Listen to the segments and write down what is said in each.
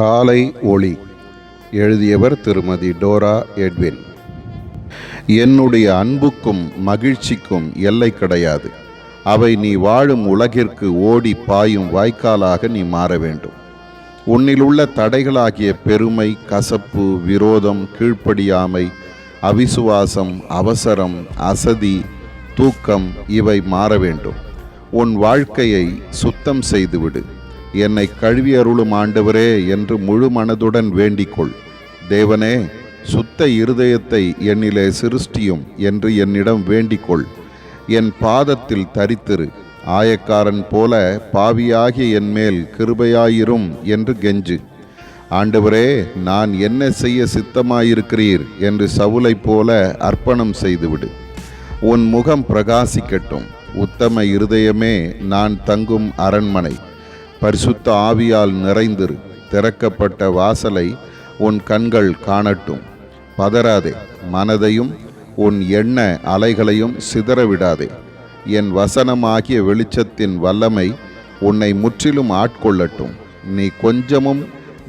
காலை ஒளி. எழுதியவர் திருமதி டோரா எட்வின். என்னுடைய அன்புக்கும் மகிழ்ச்சிக்கும் எல்லை கிடையாது. அவை நீ வாழும் உலகிற்கு ஓடி பாயும் வாய்க்காலாக நீ மாற வேண்டும். உன்னிலுள்ள தடைகளாகிய பெருமை, கசப்பு, விரோதம், கீழ்ப்படியாமை, அவிசுவாசம், அவசரம், அசதி, தூக்கம் இவை மாற வேண்டும். உன் வாழ்க்கையை சுத்தம் செய்துவிடு. என்னை கழுவி அருளும் ஆண்டவரே என்று முழு மனதுடன் வேண்டிக்கொள். தேவனே, சுத்த இருதயத்தை என்னிலே சிருஷ்டியும் என்று என்னிடம் வேண்டிக்கொள். என் பாதத்தில் தரித்திரு. ஆயக்காரன் போல பாவியாகிய என் மேல் கிருபையாயிரும் என்று கெஞ்சு. ஆண்டவரே, நான் என்ன செய்ய சித்தமாயிருக்கிறீர் என்று சவுலைப் போல அர்ப்பணம் செய்துவிடு. உன் முகம் பிரகாசிக்கட்டும். உத்தம இருதயமே நான் தங்கும் அரண்மனை. பரிசுத்த ஆவியால் நிறைந்திரு. திறக்கப்பட்ட வாசலை உன் கண்கள் காணட்டும். பதறாதே. மனதையும் உன் எண்ண அலைகளையும் சிதறவிடாதே. என் வசனமாகிய வெளிச்சத்தின் வல்லமை உன்னை முற்றிலும் ஆட்கொள்ளட்டும். நீ கொஞ்சமும்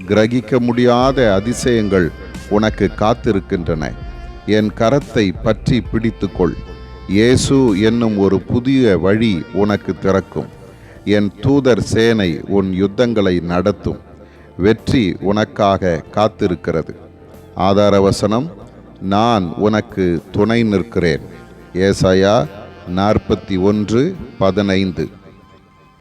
கிரகிக்க முடியாத அதிசயங்கள் உனக்கு காத்திருக்கின்றன. என் கரத்தை பற்றி பிடித்துக்கொள். இயேசு என்னும் ஒரு புதிய வழி உனக்கு திறக்கும். என் தூதர் சேனை உன் யுத்தங்களை நடத்தும். வெற்றி உனக்காக காத்திருக்கிறது. ஆதார வசனம்: நான் உனக்கு துணை நிற்கிறேன். ஏசாயா 41:15.